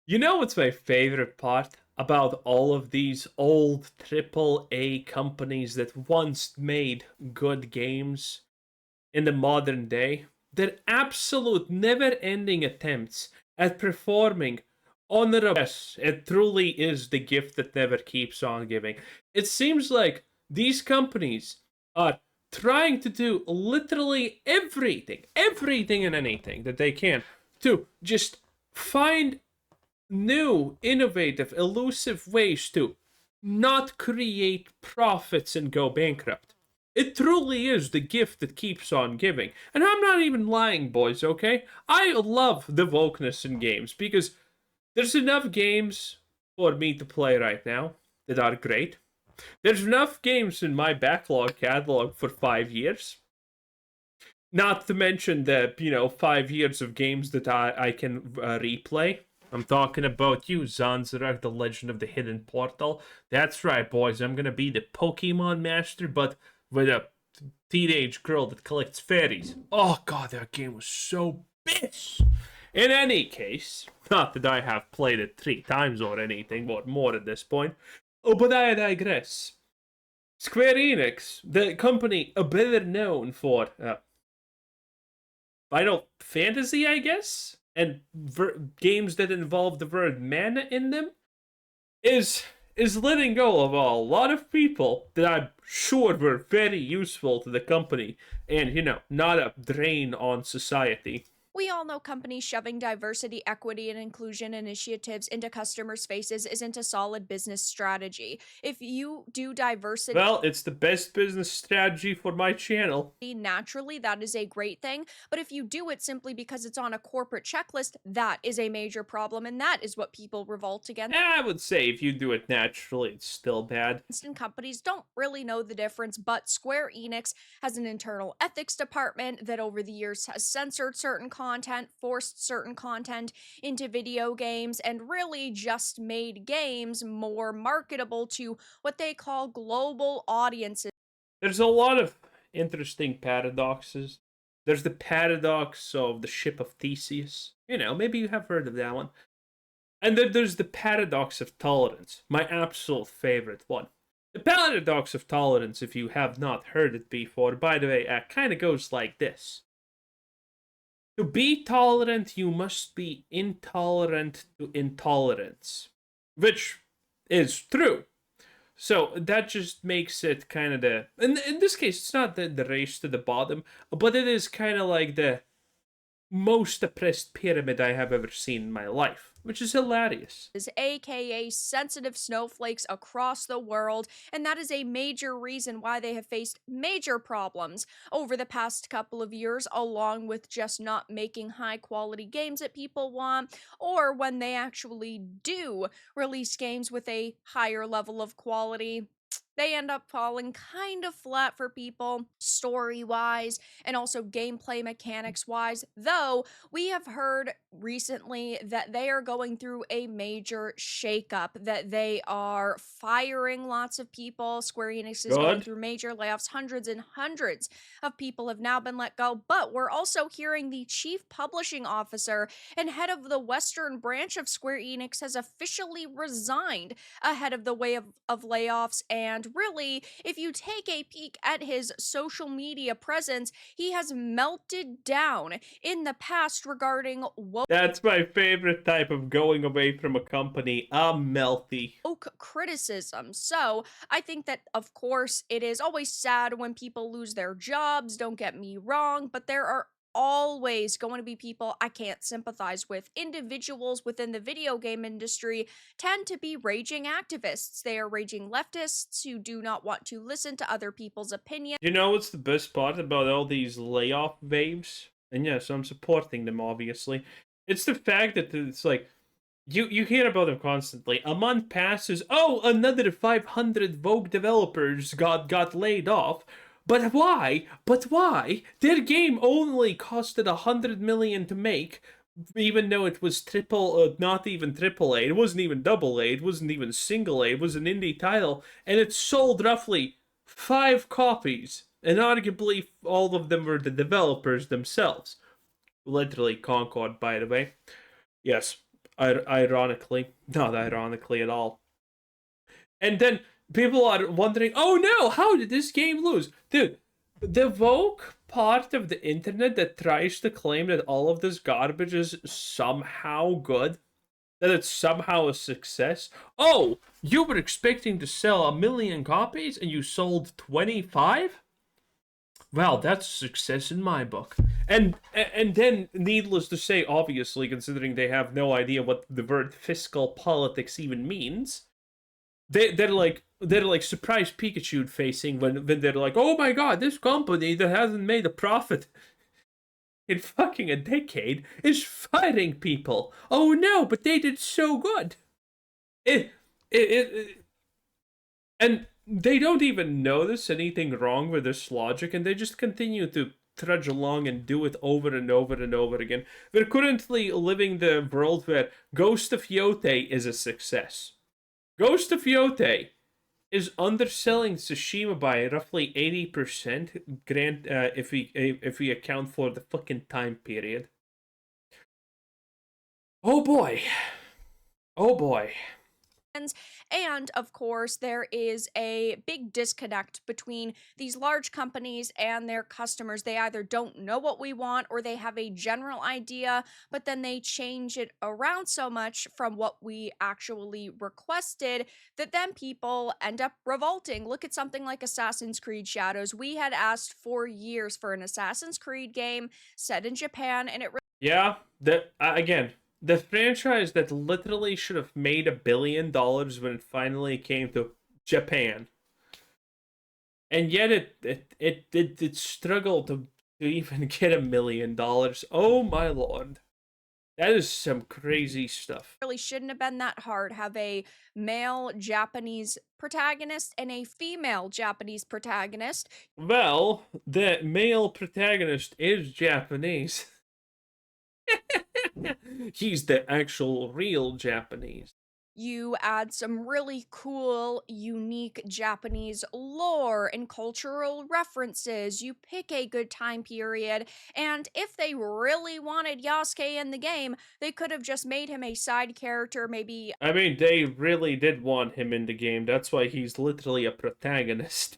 You know what's my favorite part about all of these old AAA companies that once made good games in the modern day? Their absolute never-ending attempts at performing honorable. Yes, it truly is the gift that never keeps on giving. It seems like these companies are trying to do literally everything and anything that they can to just find new, innovative, elusive ways to not create profits and go bankrupt. It truly is the gift that keeps on giving. And I'm not even lying, boys, okay? I love the wokeness in games because there's enough games for me to play right now that are great. There's enough games in my backlog catalog for 5 years. Not to mention the, 5 years of games that I can replay. I'm talking about you, Zanzarak, the Legend of the Hidden Portal. That's right, boys. I'm gonna be the Pokemon Master, but with a teenage girl that collects fairies. Oh god, that game was so bitch! In any case, not that I have played it 3 times or anything, or more at this point. Oh, but I digress. Square Enix, the company better known for Final Fantasy, I guess, and games that involve the word mana in them, is letting go of a lot of people that I'm sure were very useful to the company, and not a drain on society. We all know companies shoving diversity, equity, and inclusion initiatives into customers' faces isn't a solid business strategy. If you do diversity Well, it's the best business strategy for my channel. naturally, that is a great thing. But if you do it simply because it's on a corporate checklist, that is a major problem, and that is what people revolt against. I would say if you do it naturally, it's still bad. And companies don't really know the difference, but Square Enix has an internal ethics department that over the years has censored certain content, forced certain content into video games, and really just made games more marketable to what they call global audiences. There's a lot of interesting paradoxes. There's the paradox of the ship of Theseus. Maybe you have heard of that one. And then there's the paradox of tolerance, my absolute favorite one. The paradox of tolerance, if you have not heard it before, by the way, kind of goes like this. To be tolerant, you must be intolerant to intolerance, which is true. So that just makes it kind of the. In this case, it's not the race to the bottom, but it is kind of like the most oppressed pyramid I have ever seen in my life, which is hilarious. AKA sensitive snowflakes across the world, and that is a major reason why they have faced major problems over the past couple of years, along with just not making high quality games that people want, or when they actually do release games with a higher level of quality. They end up falling kind of flat for people, story wise, and also gameplay mechanics wise. Though we have heard recently that they are going through a major shakeup, that they are firing lots of people. Square Enix is going Good. through major layoffs. Hundreds and hundreds of people have now been let go. But we're also hearing the chief publishing officer and head of the Western branch of Square Enix has officially resigned ahead of the wave of layoffs. And really, if you take a peek at his social media presence, he has melted down in the past regarding That's my favorite type of going away from a company. I'm melty. woke criticism. So I think that, of course, it is always sad when people lose their jobs, don't get me wrong, but there are always going to be people I can't sympathize with. Individuals within the video game industry tend to be raging activists. They are raging leftists who do not want to listen to other people's opinions. You know what's the best part about all these layoff waves? And yes, I'm supporting them, obviously. It's the fact that it's like, you hear about them constantly. A month passes, oh, another 500 Vogue developers got laid off. But why? But why? Their game only costed 100 million to make, even though it was not even triple A. It wasn't even double A. It wasn't even single A. It was an indie title, and it sold roughly 5 copies. And arguably, all of them were the developers themselves. Literally Concord, by the way. Yes. Ironically, not ironically at all. And then people are wondering, oh no, how did this game lose? Dude, the woke part of the internet that tries to claim that all of this garbage is somehow good, that it's somehow a success. Oh, you were expecting to sell 1 million copies and you sold 25? Well, that's success in my book. And then, needless to say, obviously, considering they have no idea what the word fiscal politics even means, they're like surprised Pikachu facing when they're like, oh my god, this company that hasn't made a profit in fucking a decade is firing people. Oh no, but they did so good. It and they don't even notice anything wrong with this logic, and they just continue to trudge along and do it over and over and over again. We're currently living the world where Ghost of Yotei is a success. Ghost of Yotei is underselling Tsushima by roughly 80%, if we account for the fucking time period. Oh boy. Oh boy. And of course, there is a big disconnect between these large companies and their customers. They either don't know what we want or they have a general idea, but then they change it around so much from what we actually requested that then people end up revolting. Look at something like Assassin's Creed Shadows. We had asked for years for an Assassin's Creed game set in Japan, and it Yeah, that again, the franchise that literally should have made $1 billion when it finally came to Japan, and yet it struggled to even get $1 million. Oh my lord, that is some crazy stuff. really shouldn't have been that hard. Have a male Japanese protagonist and a female Japanese protagonist. Well, the male protagonist is Japanese. He's the actual real Japanese. You add some really cool, unique Japanese lore and cultural references. You pick a good time period. And if they really wanted Yasuke in the game, they could have just made him a side character, maybe. I mean, they really did want him in the game. That's why he's literally a protagonist.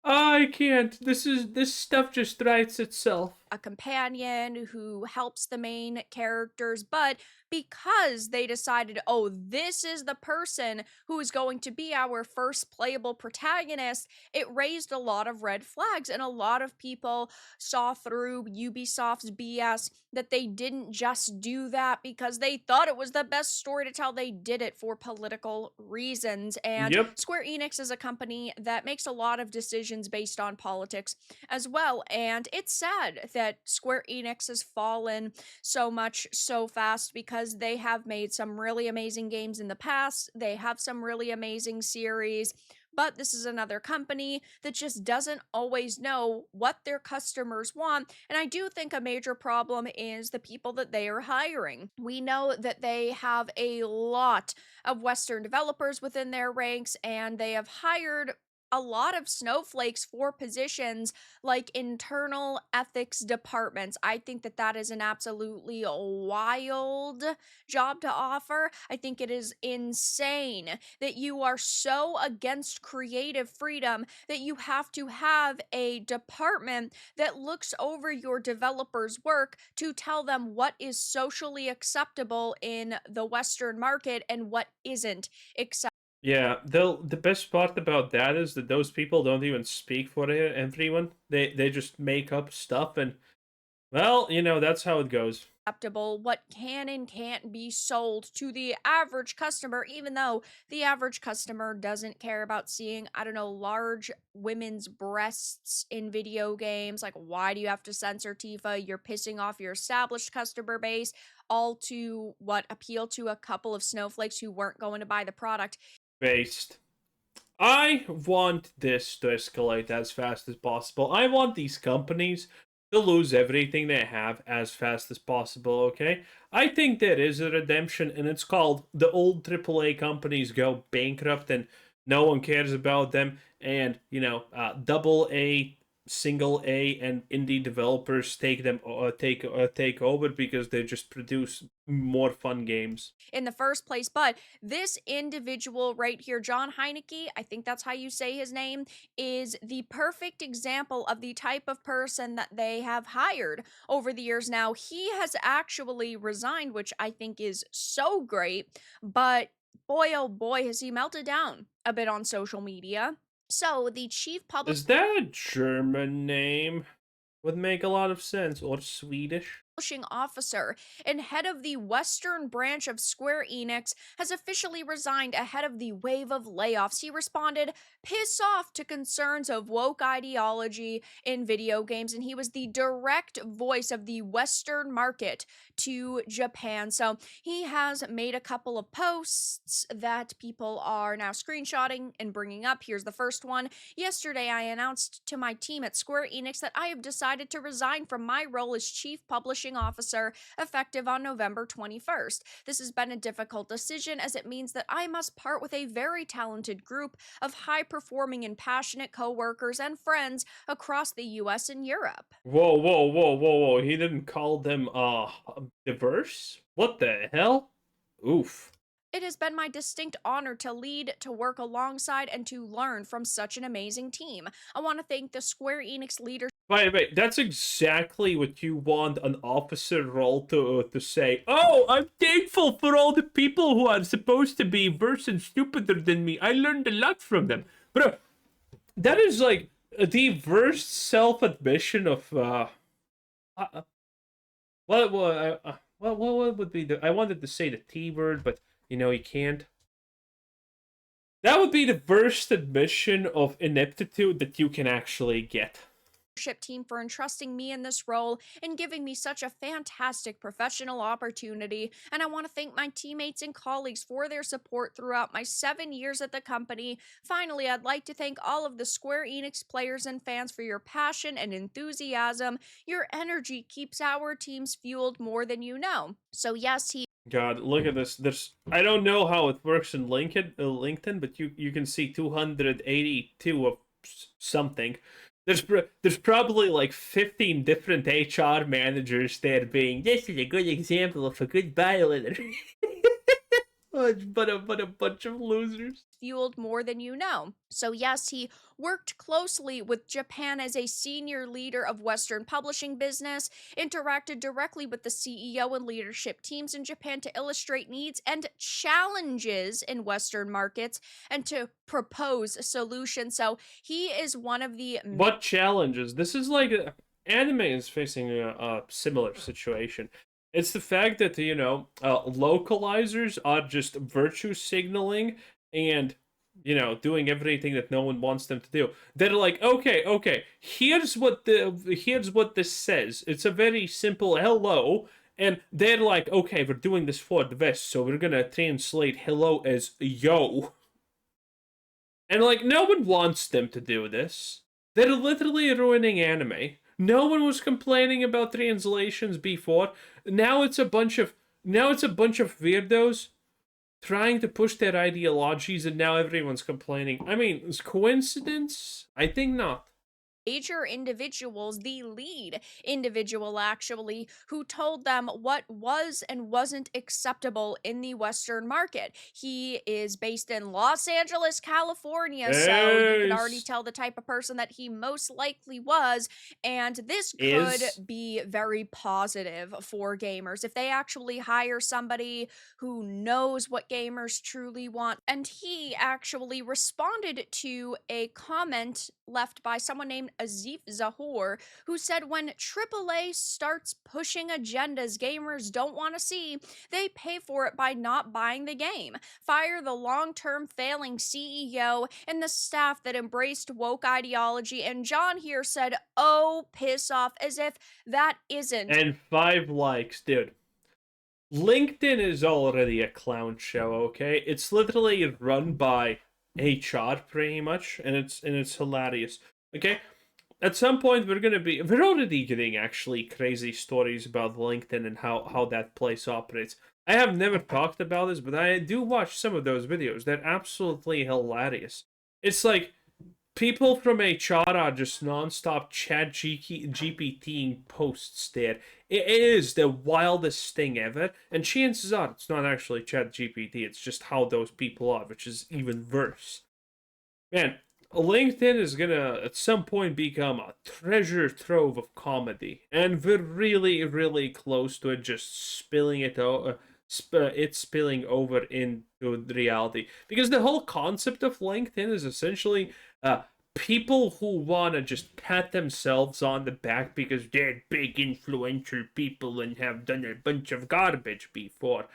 I can't. This stuff just writes itself. A companion who helps the main characters, but because they decided, oh, this is the person who is going to be our first playable protagonist, it raised a lot of red flags, and a lot of people saw through Ubisoft's BS that they didn't just do that because they thought it was the best story to tell. They did it for political reasons. And Yep. Square Enix is a company that makes a lot of decisions based on politics as well, and it's sad that Square Enix has fallen so much so fast because they have made some really amazing games in the past. They have some really amazing series, but this is another company that just doesn't always know what their customers want. And I do think a major problem is the people that they are hiring. We know that they have a lot of Western developers within their ranks, and they have hired a lot of snowflakes for positions like internal ethics departments. I think that that is an absolutely wild job to offer. I think it is insane that you are so against creative freedom that you have to have a department that looks over your developers' work to tell them what is socially acceptable in the Western market and what isn't acceptable. Yeah, the best part about that is that those people don't even speak for everyone. They just make up stuff, and well, that's how it goes. What can and can't be sold to the average customer, even though the average customer doesn't care about seeing, I don't know, large women's breasts in video games. Like, why do you have to censor Tifa? You're pissing off your established customer base, all to what appeal to a couple of snowflakes who weren't going to buy the product. Based. I want this to escalate as fast as possible. I want these companies to lose everything they have as fast as possible, okay? I think there is a redemption, and it's called the old AAA companies go bankrupt and no one cares about them, and, AA single A and indie developers take over because they just produce more fun games. In the first place. But this individual right here, John Heineke, I think that's how you say his name, is the perfect example of the type of person that they have hired over the years. Now, he has actually resigned, which I think is so great, but boy, oh boy, has he melted down a bit on social media. So, the chief Is that a German name? Would make a lot of sense, or Swedish. publishing officer and head of the Western branch of Square Enix has officially resigned ahead of the wave of layoffs. He responded, "Piss off," to concerns of woke ideology in video games, and he was the direct voice of the Western market to Japan. So he has made a couple of posts that people are now screenshotting and bringing up. Here's the first one. "Yesterday, I announced to my team at Square Enix that I have decided to resign from my role as Chief Publishing Officer effective on November 21st. This has been a difficult decision as it means that I must part with a very talented group of high-performing and passionate co-workers and friends across the US and Europe." Whoa, whoa, whoa, whoa, whoa. He didn't call them, diverse? What the hell? Oof. "It has been my distinct honor to lead, to work alongside, and to learn from such an amazing team. I want to thank the Square Enix leadership." Wait, that's exactly what you want an officer role to say. Oh, I'm thankful for all the people who are supposed to be worse and stupider than me. I learned a lot from them. Bro, that is like the worst self-admission of, what would be the, I wanted to say the T word, but, you can't. That would be the worst admission of ineptitude that you can actually get. Team for entrusting me in this role and giving me such a fantastic professional opportunity. And I want to thank my teammates and colleagues for their support throughout my 7 years at the company. Finally, I'd like to thank all of the Square Enix players and fans for your passion and enthusiasm. Your energy keeps our teams fueled more than you know. So yes, he God, look at this. I don't know how it works in LinkedIn, but you can see 282 of something. There's probably like 15 different HR managers there being, "This is a good example of a good bio letter." but a bunch of losers. fueled more than you know. So, yes, he worked closely with Japan as a senior leader of Western publishing business, interacted directly with the CEO and leadership teams in Japan to illustrate needs and challenges in Western markets and to propose solutions. So, he is one of the What challenges? This is like anime is facing a similar situation. It's the fact that localizers are just virtue signaling and doing everything that no one wants them to do. They're like, okay, here's what this says. It's a very simple hello, and they're like, okay, we're doing this for the West, so we're gonna translate hello as yo. And like, no one wants them to do this. They're literally ruining anime. No one was complaining about translations before. Now it's a bunch of weirdos trying to push their ideologies, and now everyone's complaining. I mean, is coincidence? I think not. Major individuals, the lead individual actually, who told them what was and wasn't acceptable in the Western market. He is based in Los Angeles, California, so you can already tell the type of person that he most likely was, and this could be very positive for gamers. If they actually hire somebody who knows what gamers truly want, and he actually responded to a comment left by someone named Azif Zahor, who said when AAA starts pushing agendas gamers don't want to see, they pay for it by not buying the game. Fire the long-term failing CEO and the staff that embraced woke ideology. And John here said, "Oh, piss off," as if that isn't. And 5 likes, dude. LinkedIn is already a clown show, okay? It's literally run by HR pretty much, and it's hilarious. Okay? At some point we're already getting actually crazy stories about LinkedIn and how that place operates. I have never talked about this, but I do watch some of those videos. They're absolutely hilarious. It's like people from HR are just nonstop chat GPTing posts there. It is the wildest thing ever, and chances are it's not actually chat GPT, it's just how those people are, which is even worse. Man, LinkedIn is gonna at some point become a treasure trove of comedy, and we're really, really close to it just spilling it out. It's spilling over into reality, because the whole concept of LinkedIn is essentially people who want to just pat themselves on the back because they're big influential people and have done a bunch of garbage before.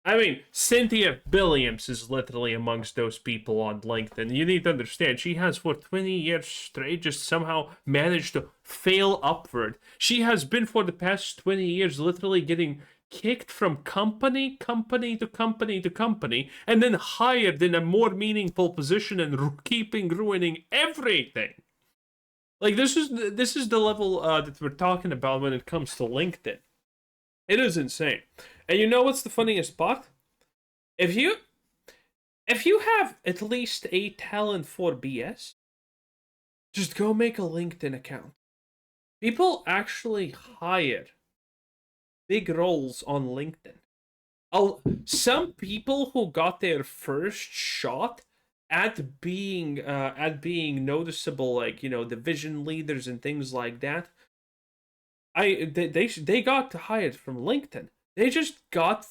I mean, Cynthia Williams is literally amongst those people on LinkedIn. You need to understand, she has for 20 years straight just somehow managed to fail upward. She has been for the past 20 years literally getting kicked from company to company, and then hired in a more meaningful position and keeping ruining everything. Like, this is the level that we're talking about when it comes to LinkedIn. It is insane. And you know what's the funniest part? If you have at least a talent for BS, just go make a LinkedIn account. People actually hire big roles on LinkedIn. Some people who got their first shot at being noticeable, like, division leaders and things like that, they got hired from LinkedIn. They just got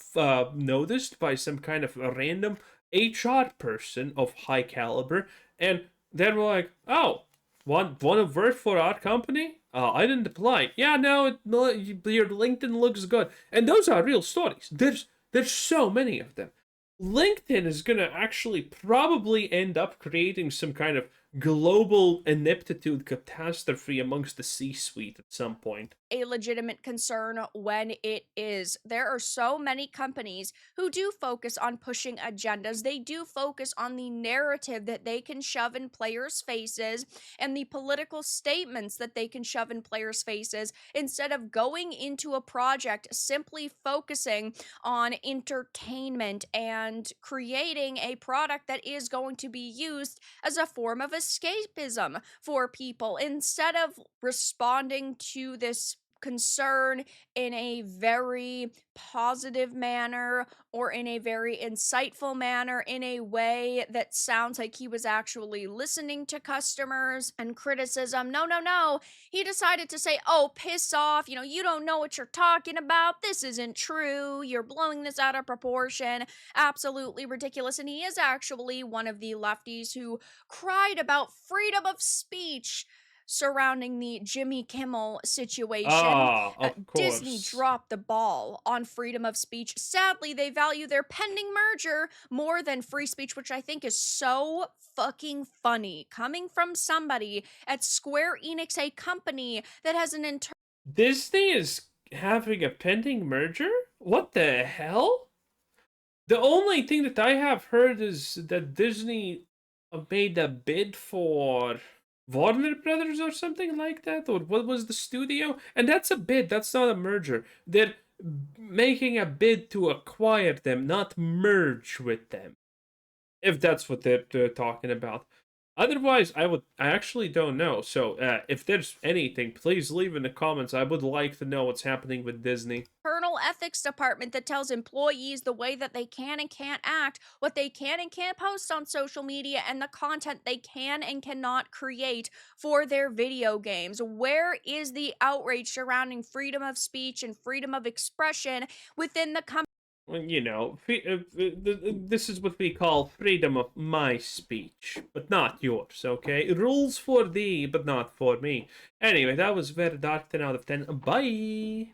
noticed by some kind of a random HR person of high caliber, and they were like, "Oh, want to work for our company? I didn't apply. Yeah, no, your LinkedIn looks good." And those are real stories. There's so many of them. LinkedIn is gonna actually probably end up creating some kind of global ineptitude catastrophe amongst the C-suite at some point. A legitimate concern when it is. There are so many companies who do focus on pushing agendas. They do focus on the narrative that they can shove in players' faces and the political statements that they can shove in players' faces instead of going into a project simply focusing on entertainment and creating a product that is going to be used as a form of escapism for people instead of responding to this concern in a very positive manner or in a very insightful manner, in a way that sounds like he was actually listening to customers and criticism. No, no, no. He decided to say, "Oh, piss off. You don't know what you're talking about. This isn't true. You're blowing this out of proportion. Absolutely ridiculous." And he is actually one of the lefties who cried about freedom of speech surrounding the Jimmy Kimmel situation. Ah, of Disney course. dropped the ball on freedom of speech. Sadly, they value their pending merger more than free speech, which I think is so fucking funny. Coming from somebody at Square Enix, a company that has an internal. Disney is having a pending merger? What the hell? The only thing that I have heard is that Disney made a bid for Warner Brothers or something like that, or what was the studio? And that's a bid, that's not a merger. They're making a bid to acquire them, not merge with them. If that's what they're talking about. Otherwise, I actually don't know. So, if there's anything, please leave in the comments. I would like to know what's happening with Disney. Internal ethics department that tells employees the way that they can and can't act, what they can and can't post on social media, and the content they can and cannot create for their video games. Where is the outrage surrounding freedom of speech and freedom of expression within the company? Well, this is what we call freedom of my speech, but not yours, okay? Rules for thee, but not for me. Anyway, that was very dark 10 out of 10. Bye!